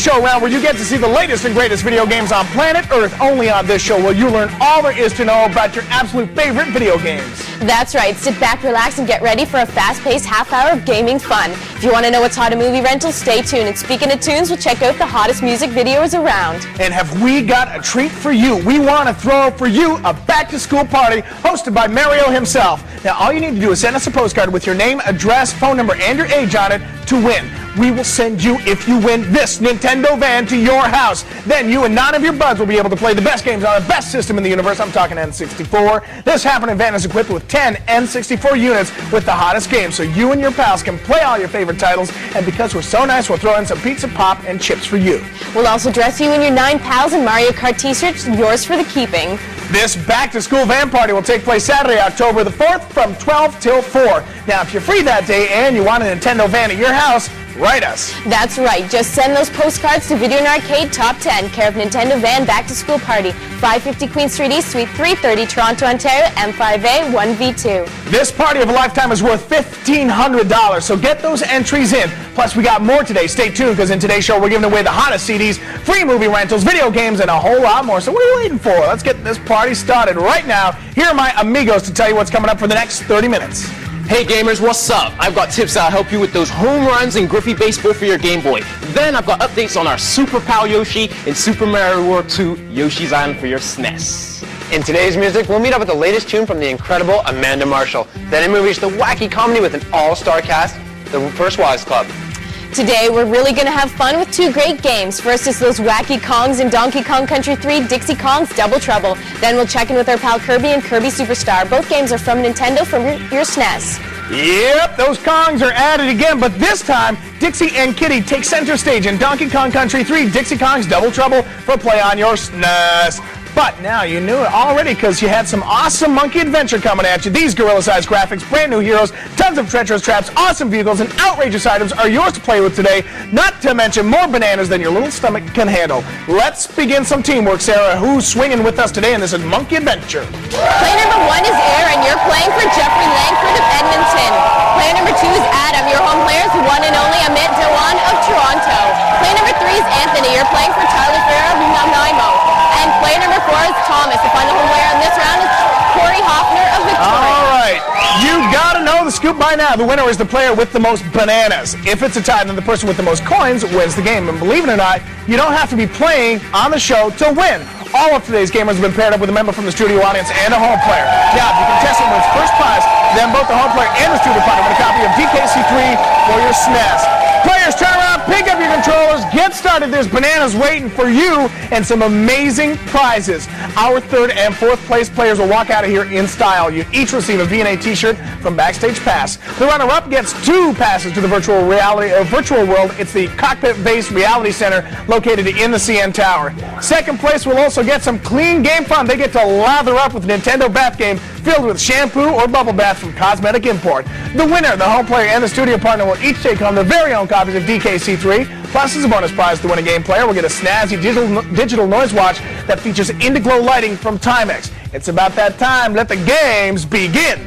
show around where you get to see the latest and greatest video games on planet Earth. Only on this show will you learn all there is to know about your absolute favorite video games. That's right. Sit back, relax, and get ready for a fast-paced half hour of gaming fun. If you want to know what's hot in movie rentals, stay tuned. And speaking of tunes, we'll check out the hottest music videos around. And have we got a treat for you? We want to throw for you a back-to-school party hosted by Mario himself. Now, all you need to do is send us a postcard with your name, address, phone number, and your age on it to win. We will send you, if you win, this Nintendo van to your house. Then you and 9 of your buds will be able to play the best games on the best system in the universe. I'm talking N64. This happening van is equipped with 10 N64 units with the hottest games, so you and your pals can play all your favorite titles. And because we're so nice, we'll throw in some pizza, pop, and chips for you. We'll also dress you and your 9 pals in Mario Kart t-shirts, yours for the keeping. This back-to-school van party will take place Saturday, October the 4th from 12 till 4. Now, if you're free that day and you want a Nintendo van at your house, write us. That's right. Just send those postcards to Video and Arcade Top 10, care of Nintendo Van Back-to-School Party, 550 Queen Street East, Suite 330, Toronto, Ontario, M5A 1V2. This party of a lifetime is worth $1,500, so get those entries in. Plus, we got more today. Stay tuned, because in today's show, we're giving away the hottest CDs, free movie rentals, video games, and a whole lot more. So what are you waiting for? Let's get this party started right now. Here are my amigos to tell you what's coming up for the next 30 minutes. Hey gamers, what's up? I've got tips that'll help you with those home runs and Griffey Baseball for your Game Boy. Then I've got updates on our Super Pal Yoshi and Super Mario World 2 Yoshi's Island for your SNES. In today's music, we'll meet up with the latest tune from the incredible Amanda Marshall. Then in movies, the wacky comedy with an all-star cast, the First Wives Club. Today, we're really going to have fun with 2 great games. First is those wacky Kongs in Donkey Kong Country 3, Dixie Kong's Double Trouble. Then we'll check in with our pal Kirby and Kirby Superstar. Both games are from Nintendo for your SNES. Yep, those Kongs are at it again, but this time, Dixie and Kitty take center stage in Donkey Kong Country 3, Dixie Kong's Double Trouble for play on your SNES. But now you knew it already because you had some awesome monkey adventure coming at you. These gorilla-sized graphics, brand new heroes, tons of treacherous traps, awesome vehicles, and outrageous items are yours to play with today, not to mention more bananas than your little stomach can handle. Let's begin some teamwork, Sarah. Who's swinging with us today in this monkey adventure? Player number 1 is Aaron. You're playing for Jeffrey Langford of Edmonton. Player number 2 is Adam. Your home player is one and only Amit Dewan of Toronto. Player number 3 is Anthony. You're playing for Tyler Farrer of Nanaimo. And player number 4 is Thomas. The final home player in this round is Corey Hoffner of Victoria. All right. You gotta know the scoop by now. The winner is the player with the most bananas. If it's a tie, then the person with the most coins wins the game. And believe it or not, you don't have to be playing on the show to win. All of today's gamers have been paired up with a member from the studio audience and a home player. Now, if you contestant wins first prize, then both the home player and the studio partner win a copy of DKC3 for your SNES. Players, turn around, pick up your controllers, get started. There's bananas waiting for you and some amazing prizes. Our 3rd and 4th place players will walk out of here in style. You each receive a V&A t-shirt from Backstage Pass. The runner-up gets 2 passes to the virtual world. It's the cockpit-based reality center located in the CN Tower. 2nd place will also get some clean game fun. They get to lather up with a Nintendo bath game filled with shampoo or bubble bath from Cosmetic Import. The winner, the home player, and the studio partner will each take home their very own copies of DKC3. Plus, as a bonus prize, the winning game player will get a snazzy digital noise watch that features Indiglow lighting from Timex. It's about that time. Let the games begin.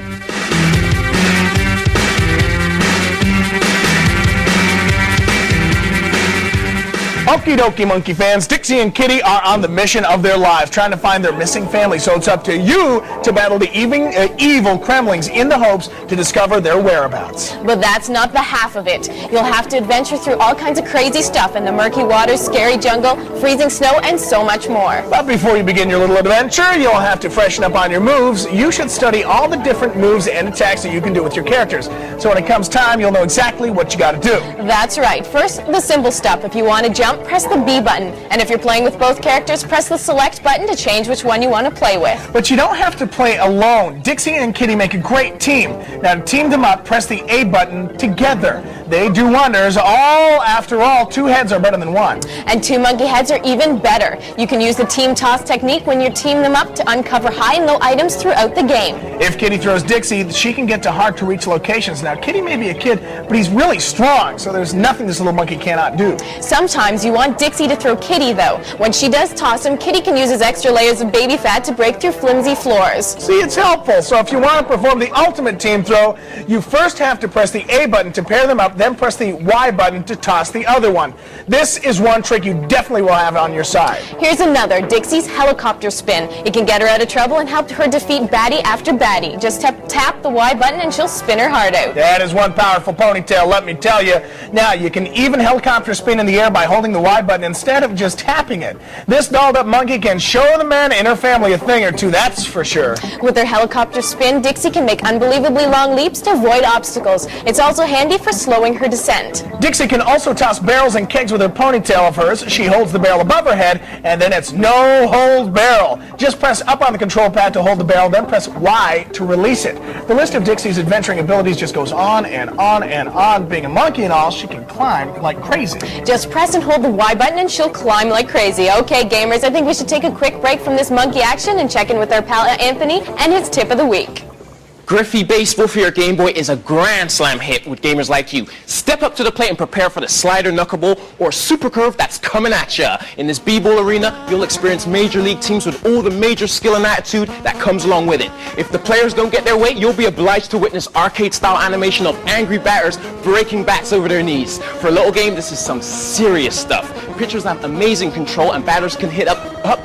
Okie dokie, monkey fans. Dixie and Kitty are on the mission of their lives, trying to find their missing family. So it's up to you to battle the evil Kremlings in the hopes to discover their whereabouts. But that's not the half of it. You'll have to adventure through all kinds of crazy stuff in the murky waters, scary jungle, freezing snow, and so much more. But before you begin your little adventure, you'll have to freshen up on your moves. You should study all the different moves and attacks that you can do with your characters. So when it comes time, you'll know exactly what you got to do. That's right. First, the simple stuff. If you want to jump, press the B button. And if you're playing with both characters, press the select button to change which one you want to play with. But you don't have to play alone. Dixie and Kitty make a great team. Now, to team them up, press the A button together. They do wonders. After all, 2 heads are better than 1. And 2 monkey heads are even better. You can use the team toss technique when you team them up to uncover high and low items throughout the game. If Kitty throws Dixie, she can get to hard-to-reach locations. Now, Kitty may be a kid, but he's really strong, so there's nothing this little monkey cannot do. Sometimes you want Dixie to throw Kitty, though. When she does toss him, Kitty can use his extra layers of baby fat to break through flimsy floors. See, it's helpful. So if you want to perform the ultimate team throw, you first have to press the A button to pair them up, then press the Y button to toss the other one. This is one trick you definitely will have on your side. Here's another, Dixie's helicopter spin. It can get her out of trouble and help her defeat baddie after baddie. Just tap the Y button and she'll spin her heart out. That is one powerful ponytail, let me tell you. Now, you can even helicopter spin in the air by holding the Y button instead of just tapping it. This dolled up monkey can show the man and her family a thing or two, that's for sure. With her helicopter spin, Dixie can make unbelievably long leaps to avoid obstacles. It's also handy for slowing her descent. Dixie can also toss barrels and kegs with her ponytail of hers. She holds the barrel above her head, and then it's no hold barrel. Just press up on the control pad to hold the barrel, then press Y to release it. The list of Dixie's adventuring abilities just goes on and on and on. Being a monkey and all, she can climb like crazy. Just press and hold the Y button and she'll climb like crazy. Okay, gamers, I think we should take a quick break from this monkey action and check in with our pal Anthony and his tip of the week. Griffey Baseball for your Game Boy is a grand slam hit with gamers like you. Step up to the plate and prepare for the slider, knuckleball, or super curve that's coming at ya. In this B-ball arena, you'll experience major league teams with all the major skill and attitude that comes along with it. If the players don't get their way, you'll be obliged to witness arcade-style animation of angry batters breaking bats over their knees. For a little game, this is some serious stuff. Pitchers have amazing control and batters can hit up,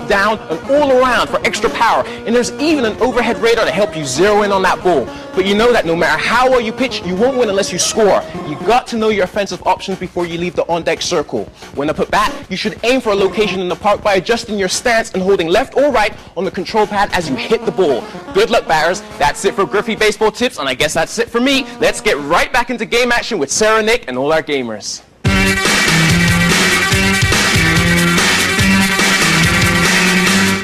down, and all around for extra power. And there's even an overhead radar to help you zero in on that ball. But you know that no matter how well you pitch, you won't win unless you score. You got to know your offensive options before you leave the on-deck circle. When up at bat, you should aim for a location in the park by adjusting your stance and holding left or right on the control pad as you hit the ball. Good luck, batters. That's it for Griffey Baseball tips, and I guess that's it for me. Let's get right back into game action with Sarah, Nick, and all our gamers.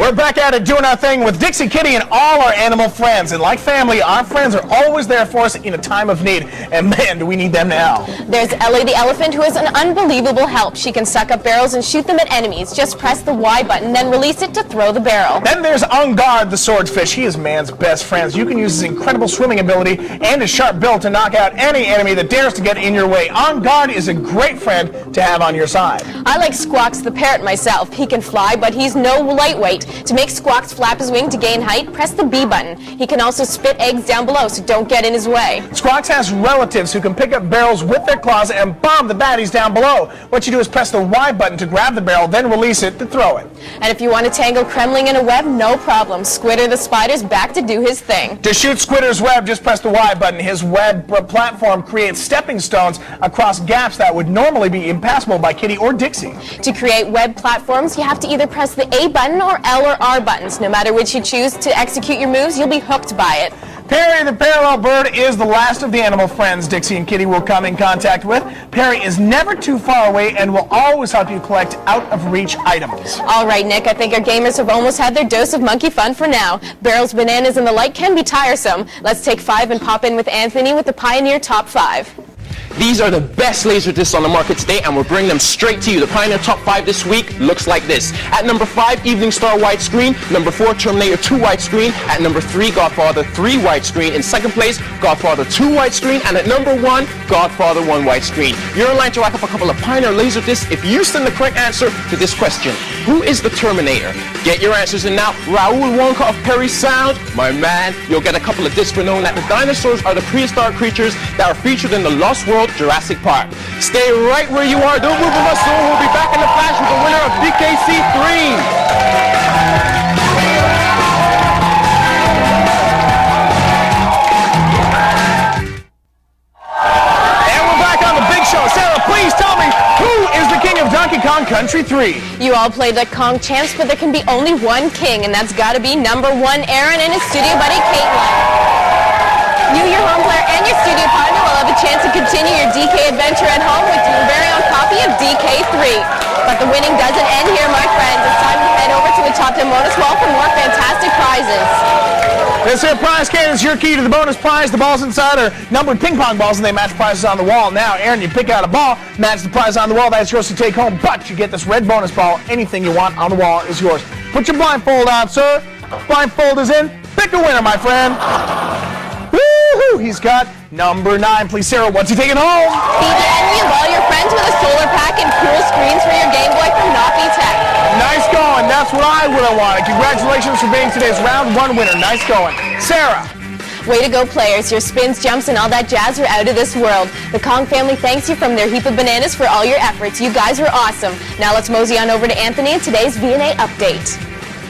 We're back at it doing our thing with Dixie, Kitty, and all our animal friends. And like family, our friends are always there for us in a time of need. And man, do we need them now. There's Ellie the elephant, who is an unbelievable help. She can suck up barrels and shoot them at enemies. Just press the Y button, then release it to throw the barrel. Then there's Guard the swordfish. He is man's best friend. You can use his incredible swimming ability and his sharp bill to knock out any enemy that dares to get in your way. Guard is a great friend to have on your side. I like Squawks the parrot myself. He can fly, but he's no lightweight. To make Squawks flap his wing to gain height, press the B button. He can also spit eggs down below, so don't get in his way. Squawks has relatives who can pick up barrels with their claws and bomb the baddies down below. What you do is press the Y button to grab the barrel, then release it to throw it. And if you want to tangle Kremling in a web, no problem. Squitter the spider's back to do his thing. To shoot Squitter's web, just press the Y button. His web platform creates stepping stones across gaps that would normally be impassable by Kitty or Dixie. To create web platforms, you have to either press the A button or L or R buttons. No matter which you choose to execute your moves, you'll be hooked by it. Perry the parallel bird is the last of the animal friends Dixie and Kitty will come in contact with. Perry is never too far away and will always help you collect out-of-reach items. All right, Nick, I think our gamers have almost had their dose of monkey fun for now. Barrels, bananas, and the like can be tiresome. Let's take 5 and pop in with Anthony with the Pioneer Top 5. These are the best laser discs on the market today, and we're bringing them straight to you. The Pioneer Top 5 this week looks like this. At number 5, Evening Star widescreen. Number 4, Terminator 2 widescreen. At number 3, Godfather 3 widescreen. In second place, Godfather 2 widescreen. And at number 1, Godfather 1 widescreen. You're in line to rack up a couple of Pioneer laser discs if you send the correct answer to this question. Who is the Terminator? Get your answers in now. Raoul Wonka of Perry Sound, my man. You'll get a couple of discs for knowing that the dinosaurs are the prehistoric creatures that are featured in the Lost World Jurassic Park. Stay right where you are. Don't move a muscle. We'll be back in the flash with the winner of DKC 3. Donkey Kong Country 3. You all played like Kong champs, but there can be only one king, and that's got to be number 1 Aaron and his studio buddy Caitlin. You, your home player, and your studio partner will have a chance to continue your DK adventure at home with your very own copy of DK3. But the winning doesn't end here, my friends. It's time to head over to the top 10 bonus wall for more fantastic prizes. This here prize can is your key to the bonus prize. The balls inside are numbered ping pong balls, and they match prizes on the wall. Now, Aaron, you pick out a ball, match the prize on the wall. That's yours to take home, but you get this red bonus ball. Anything you want on the wall is yours. Put your blindfold on, sir. Blindfold is in. Pick a winner, my friend. Woo-hoo! He's got number 9. Please, Sarah, what's he taking home? PJ of all your friends with a solar pack and cool screens for your Game Boy from Noppy Tech. Nice going. That's what I would have wanted. Congratulations for being today's round 1 winner. Nice going. Sarah. Way to go, players. Your spins, jumps, and all that jazz are out of this world. The Kong family thanks you from their heap of bananas for all your efforts. You guys were awesome. Now let's mosey on over to Anthony and today's V&A update.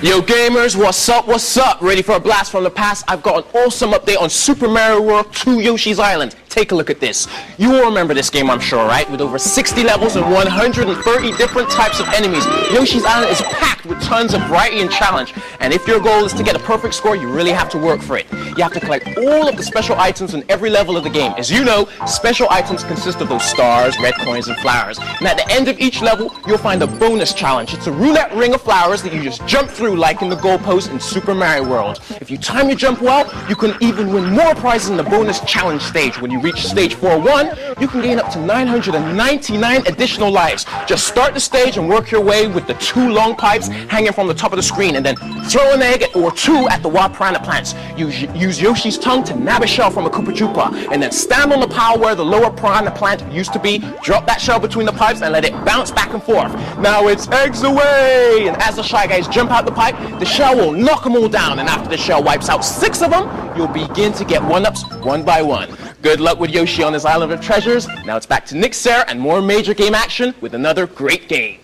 Yo gamers, what's up, what's up? Ready for a blast from the past? I've got an awesome update on Super Mario World 2 Yoshi's Island. Take a look at this. You will remember this game, I'm sure, right? With over 60 levels and 130 different types of enemies, Yoshi's Island is packed with tons of variety and challenge. And if your goal is to get a perfect score, you really have to work for it. You have to collect all of the special items in every level of the game. As you know, special items consist of those stars, red coins, and flowers. And at the end of each level, you'll find a bonus challenge. It's a roulette ring of flowers that you just jump through like in the goalpost in Super Mario World. If you time your jump well, you can even win more prizes in the bonus challenge stage. When you reach stage 4-1, you can gain up to 999 additional lives. Just start the stage and work your way with the 2 long pipes hanging from the top of the screen, and then throw an egg or 2 at the wild piranha plants. Use Yoshi's tongue to nab a shell from a Koopa Troopa, and then stand on the pile where the lower piranha plant used to be, drop that shell between the pipes and let it bounce back and forth. Now it's eggs away! And as the Shy Guys jump out the pipe, the shell will knock them all down, and after the shell wipes out 6 of them, you'll begin to get 1-ups one by one. Good luck with Yoshi on this island of treasures. Now it's back to Nick, Sarah, and more major game action with another great game.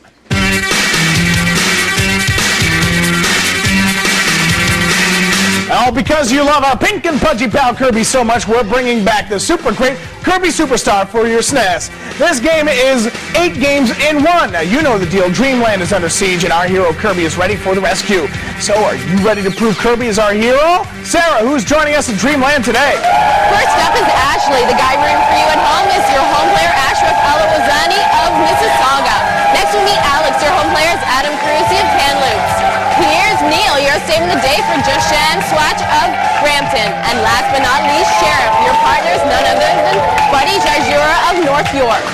Oh, because you love our pink and pudgy pal Kirby so much, we're bringing back the super great Kirby Superstar for your SNES. This game is 8 games in 1. Now, you know the deal. Dreamland is under siege, and our hero Kirby is ready for the rescue. So, are you ready to prove Kirby is our hero? Sarah, who's joining us in Dreamland today? First up is Ashley. The guy rooting for you at home is your home player, Ashraf Alawazani of Mississauga. Next we meet Alex. Your home player is Adam Carusi of Kamloops. Here's Neil. You're saving the day for Joshan Swatch of Brampton. And last but not least, Sheriff. Your partner is none other than Buddy Jajura of North York.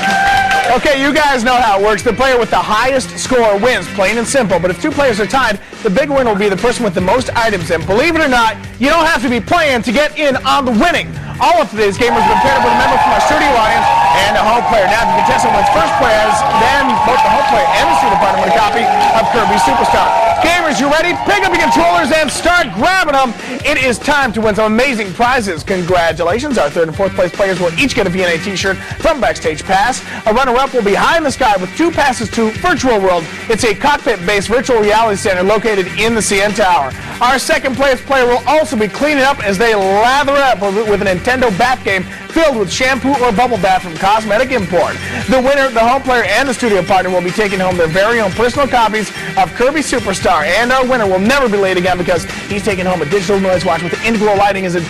Okay, you guys know how it works. The player with the highest score wins, plain and simple. But if 2 players are tied, the big winner will be the person with the most items. And believe it or not, you don't have to be playing to get in on the winning. All of today's game has been paired up with a member from our studio audience and a home player. Now, the contestant wins first prize, then both the home player and the studio partner win a copy of Kirby Superstar. Gamers, you ready? Pick up your controllers and start grabbing them. It is time to win some amazing prizes. Congratulations. Our 3rd and 4th place players will each get a V&A t-shirt from Backstage Pass. A runner-up will be High in the Sky with 2 passes to Virtual World. It's a cockpit-based virtual reality center located in the CN Tower. Our 2nd place player will also be cleaning up as they lather up with a Nintendo bath game filled with shampoo or bubble bath from Cosmetic Import. The winner, the home player, and the studio partner will be taking home their very own personal copies of Kirby Superstar. And our winner will never be late again because he's taking home a digital noise watch with Integral lighting as a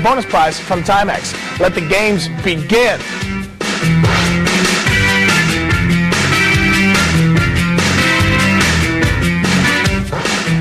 bonus prize from Timex. Let the games begin.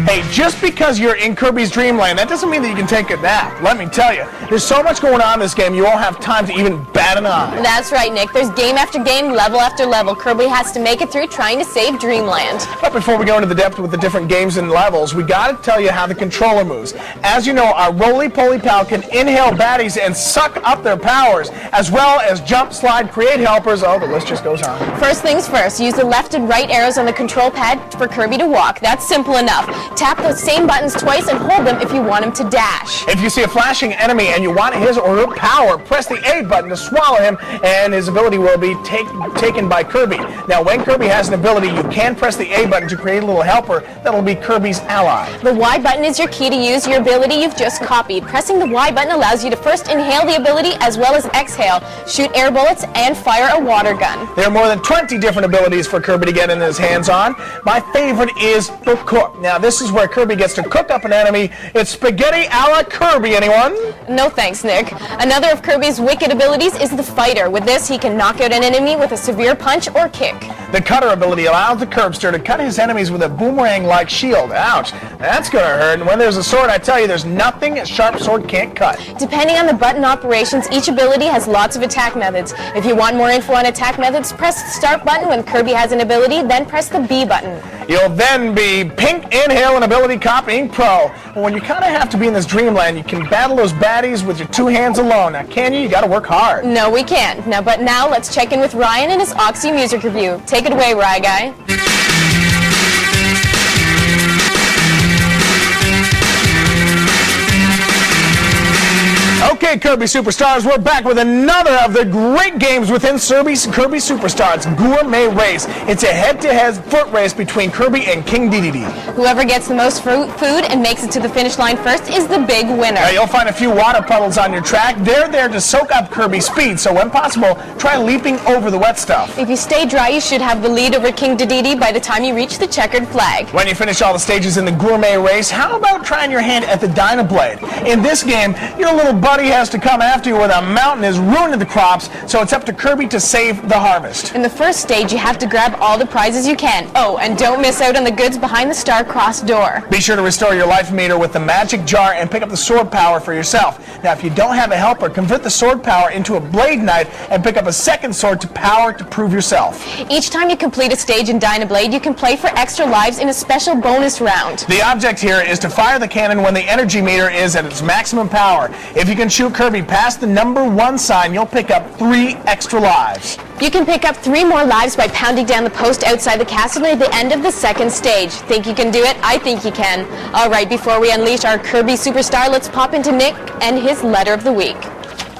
Hey, just because you're in Kirby's Dreamland, that doesn't mean that you can take a nap. Let me tell you, there's so much going on in this game, you won't have time to even bat an eye. That's right, Nick. There's game after game, level after level. Kirby has to make it through trying to save Dreamland. But before we go into the depth with the different games and levels, we got to tell you how the controller moves. As you know, our roly-poly pal can inhale baddies and suck up their powers, as well as jump, slide, create helpers. Oh, the list just goes on. First things first, use the left and right arrows on the control pad for Kirby to walk. That's simple enough. Tap those same buttons twice and hold them if you want him to dash. If you see a flashing enemy and you want his or her power, press the A button to swallow him, and his ability will be taken by Kirby. Now, when Kirby has an ability, you can press the A button to create a little helper that'll be Kirby's ally. The Y button is your key to use your ability you've just copied. Pressing the Y button allows you to first inhale the ability as well as exhale, shoot air bullets, and fire a water gun. There are more than 20 different abilities for Kirby to get in his hands on. My favorite is the cook. Now, this is where Kirby gets to cook up an enemy. It's spaghetti a la Kirby, anyone? No thanks, Nick. Another of Kirby's wicked abilities is the fighter. With this, he can knock out an enemy with a severe punch or kick. The cutter ability allows the Curbster to cut his enemies with a boomerang-like shield. Ouch, that's gonna hurt. And when there's a sword, I tell you, there's nothing a sharp sword can't cut. Depending on the button operations, each ability has lots of attack methods. If you want more info on attack methods, press the start button when Kirby has an ability, then press the B button. You'll then be Pink Inhale and Ability Copying Pro. And when you kind of have to be in this dreamland, you can battle those baddies with your 2 hands alone. Now, can you? You gotta work hard. No, we can't. But now let's check in with Ryan and his Oxy music review. Take it away, Rye Guy. Okay, Kirby Superstars, we're back with another of the great games within Kirby Superstars Gourmet Race. It's a head-to-head foot race between Kirby and King Dedede. Whoever gets the most food and makes it to the finish line first is the big winner. Now, you'll find a few water puddles on your track. They're there to soak up Kirby's speed, so when possible, try leaping over the wet stuff. If you stay dry, you should have the lead over King Dedede by the time you reach the checkered flag. When you finish all the stages in the Gourmet Race, how about trying your hand at the Dynablade? In this game, your little buddy has to come after you when a mountain is ruining the crops, so it's up to Kirby to save the harvest. In the first stage, you have to grab all the prizes you can. Oh, and don't miss out on the goods behind the star-crossed door. Be sure to restore your life meter with the magic jar and pick up the sword power for yourself. Now, if you don't have a helper, convert the sword power into a blade knight and pick up a second sword to power to prove yourself. Each time you complete a stage in Dynablade, you can play for extra lives in a special bonus round. The object here is to fire the cannon when the energy meter is at its maximum power. If you can shoot Kirby past the number 1 sign, you'll pick up 3 extra lives. You can pick up 3 more lives by pounding down the post outside the castle near the end of the second stage. Think you can do it? I think you can. All right, before we unleash our Kirby Superstar, let's pop into Nick and his letter of the week.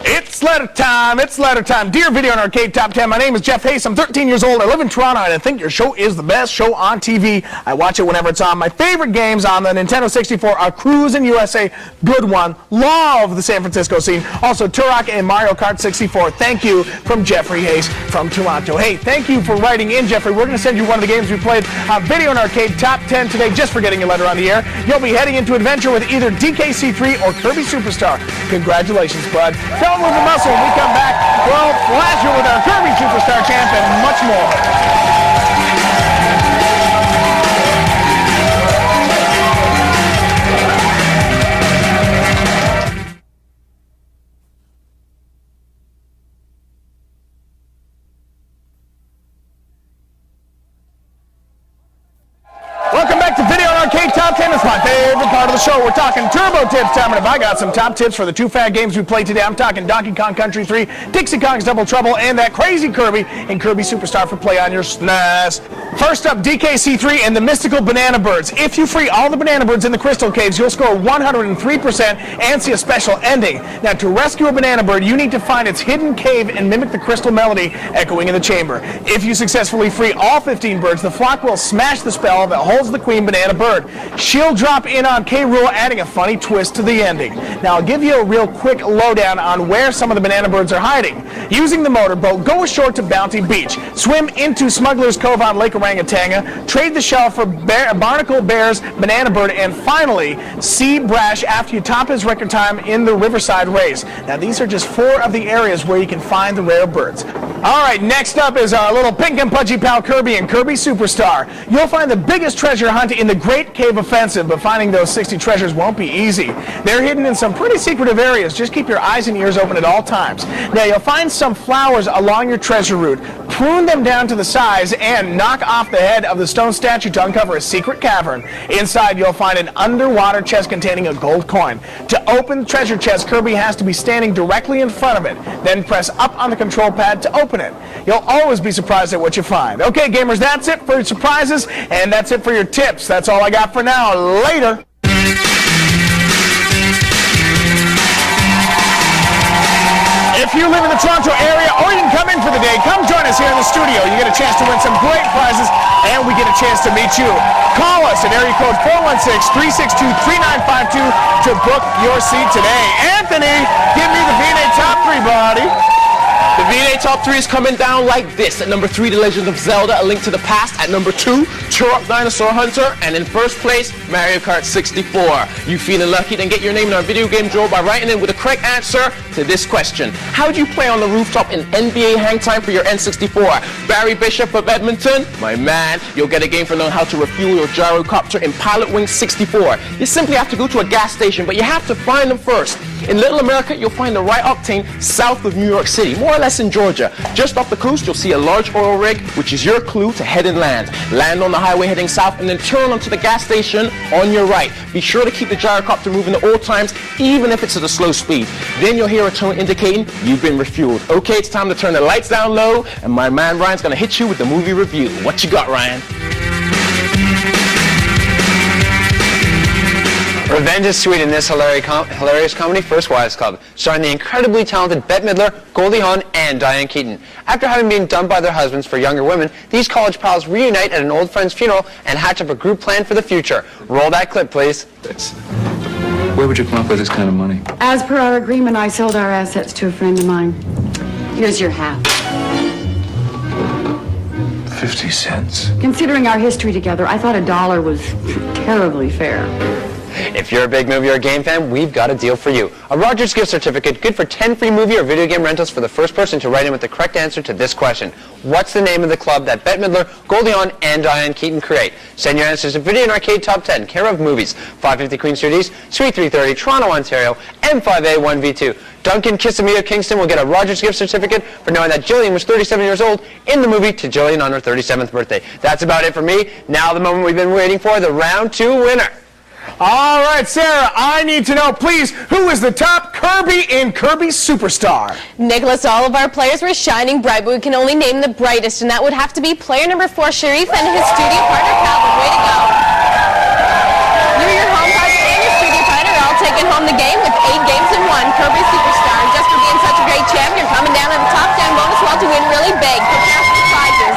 It's letter time. It's letter time. Dear Video and Arcade Top 10, my name is Jeff Hayes. I'm 13 years old. I live in Toronto, and I think your show is the best show on TV. I watch it whenever it's on. My favorite games on the Nintendo 64 are Cruise and USA. Good one. Love the San Francisco scene. Also, Turok and Mario Kart 64. Thank you from Jeffrey Hayes from Toronto. Hey, thank you for writing in, Jeffrey. We're going to send you one of the games we played on Video and Arcade Top 10 today just for getting your letter on the air. You'll be heading into adventure with either DKC3 or Kirby Superstar. Congratulations, bud. Don't move a muscle. When we come back, we'll flash you with our Kirby Superstar champ and much more. Welcome back to Video and Arcade Top 10. It's my favorite part of the show. We're talking Turbo Tips time, and if I got some top tips for the 2 fat games we played today, I'm talking Donkey Kong Country 3, Dixie Kong's Double Trouble, and that crazy Kirby and Kirby Superstar for play on your SNES. First up, DKC3 and the Mystical Banana Birds. If you free all the Banana Birds in the Crystal Caves, you'll score 103% and see a special ending. Now, to rescue a Banana Bird, you need to find its hidden cave and mimic the crystal melody echoing in the chamber. If you successfully free all 15 birds, the flock will smash the spell that holds the Queen Banana Bird. She'll drop in on K. Rool, adding a funny twist to the ending. Now, I'll give you a real quick lowdown on where some of the Banana Birds are hiding. Using the motorboat, go ashore to Bounty Beach. Swim into Smuggler's Cove on Lake Orangatanga. Trade the shell for Barnacle Bear's Banana Bird. And finally, see Brash after you top his record time in the Riverside Race. Now, these are just 4 of the areas where you can find the rare birds. All right, next up is our little pink and pudgy pal Kirby and Kirby Superstar. You'll find the biggest treasure hunt in the Great Cave Offensive, but finding those 60 treasures won't be easy. They're hidden in some pretty secretive areas. Just keep your eyes and ears open at all times. Now, you'll find some flowers along your treasure route. Prune them down to the size and knock off the head of the stone statue to uncover a secret cavern. Inside, you'll find an underwater chest containing a gold coin. To open the treasure chest, Kirby has to be standing directly in front of it. Then press up on the control pad to open it. You'll always be surprised at what you find. Okay, gamers, that's it for your surprises, and that's it for your tips. That's all I got for now. Later. If you live in the Toronto area or you can come in for the day, come join us here in the studio. You get a chance to win some great prizes, and we get a chance to meet you. Call us at area code 416-362-3952 to book your seat today. Anthony, give me the V&A Top 3, buddy. The V&A Top 3 is coming down like this. At number 3, The Legend of Zelda, A Link to the Past. At number 2, Turok Dinosaur Hunter. And in first place, Mario Kart 64. You feeling lucky? Then get your name in our video game draw by writing in with the correct answer to this question. How do you play on the rooftop in NBA hang time for your N64? Barry Bishop of Edmonton? My man, you'll get a game for knowing how to refuel your gyrocopter in Pilot Wing 64. You simply have to go to a gas station, but you have to find them first. In Little America, you'll find the right octane south of New York City, more or less in Georgia. Just off the coast, you'll see a large oil rig, which is your clue to head inland. Land on the highway heading south and then turn onto the gas station on your right. Be sure to keep the gyrocopter moving at all times, even if it's at a slow speed. Then you'll hear a tone indicating you've been refueled. Okay, it's time to turn the lights down low, and my man Ryan's gonna hit you with the movie review. What you got, Ryan? Revenge is sweet in this hilarious comedy, First Wives Club, starring the incredibly talented Bette Midler, Goldie Hawn, and Diane Keaton. After having been dumped by their husbands for younger women, these college pals reunite at an old friend's funeral and hatch up a group plan for the future. Roll that clip, please. Where would you come up with this kind of money? As per our agreement, I sold our assets to a friend of mine. Here's your half. 50 cents. Considering our history together, I thought $1 was terribly fair. If you're a big movie or game fan, we've got a deal for you. A Rogers gift certificate good for 10 free movie or video game rentals for the first person to write in with the correct answer to this question. What's the name of the club that Bette Midler, Goldie Hawn, and Diane Keaton create? Send your answers to Video and Arcade Top 10, care of Movies, 550 Queen Street East, Suite 330, Toronto, Ontario, M5A 1V2. Duncan Kissimmee of Kingston will get a Rogers gift certificate for knowing that Jillian was 37 years old in the movie To Jillian on her 37th birthday. That's about it for me. Now the moment we've been waiting for, the round 2 winner. All right, Sarah, I need to know, please, who is the top Kirby in Kirby Superstar? Nicholas, all of our players were shining bright, but we can only name the brightest, and that would have to be player number 4, Sharif, and his studio partner, Calvin. Way to go. You, your home partner, and your studio partner are all taking home the game with 8 games in 1, Kirby Superstar. And just for being such a great champ, you're coming down to the top 10 bonus wall to win really big. Prepare for the prizes.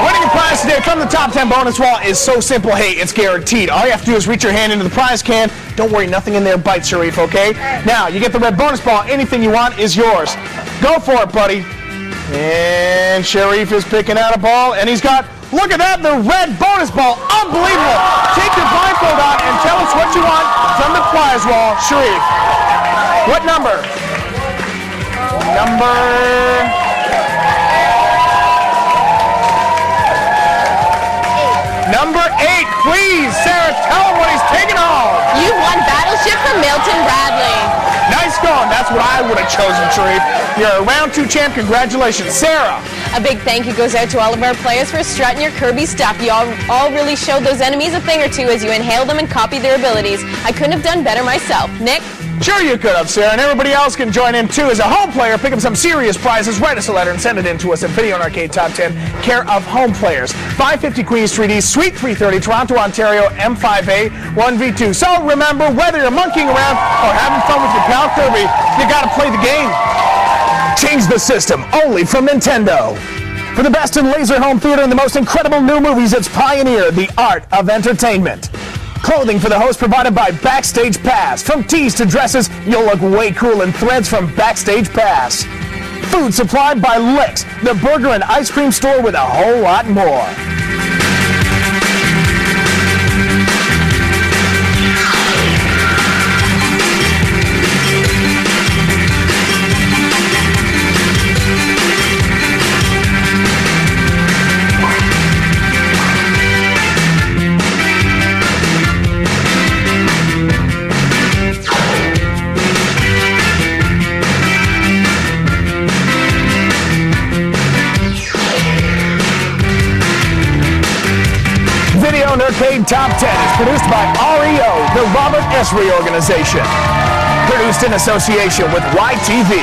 Winning a prize today from the top 10 bonus wall is so simple. Hey, it's guaranteed. All you have to do is reach your hand into the prize can. Don't worry, nothing in there bites, Sharif, okay? Now, you get the red bonus ball. Anything you want is yours. Go for it, buddy. And Sharif is picking out a ball, and he's got, look at that, the red bonus ball. Unbelievable. Take your blindfold out and tell us what you want from the prize wall. Sharif, what number? Number 8, please. Sarah, tell him what he's taking home. You won Battleship from Milton Bradley. Nice going. That's what I would have chosen, Sharif. You're a round 2 champ. Congratulations. Sarah. A big thank you goes out to all of our players for strutting your Kirby stuff. You all really showed those enemies a thing or two as you inhaled them and copied their abilities. I couldn't have done better myself. Nick? Sure you could have, Sarah, and everybody else can join in too. As a home player, pick up some serious prizes, write us a letter, and send it in to us at Video and Arcade Top 10, care of Home Players, 550 Queen Street East, Suite 330, Toronto, Ontario, M5A 1V2. So remember, whether you're monkeying around or having fun with your pal Kirby, you gotta play the game. Change the system, only from Nintendo. For the best in laser home theater and the most incredible new movies, it's Pioneer, the art of entertainment. Clothing for the host provided by Backstage Pass. From tees to dresses, you'll look way cool in threads from Backstage Pass. Food supplied by Licks, the burger and ice cream store with a whole lot more. Arcade Top 10 is produced by REO, the Robert Esri Organization. Produced in association with YTV.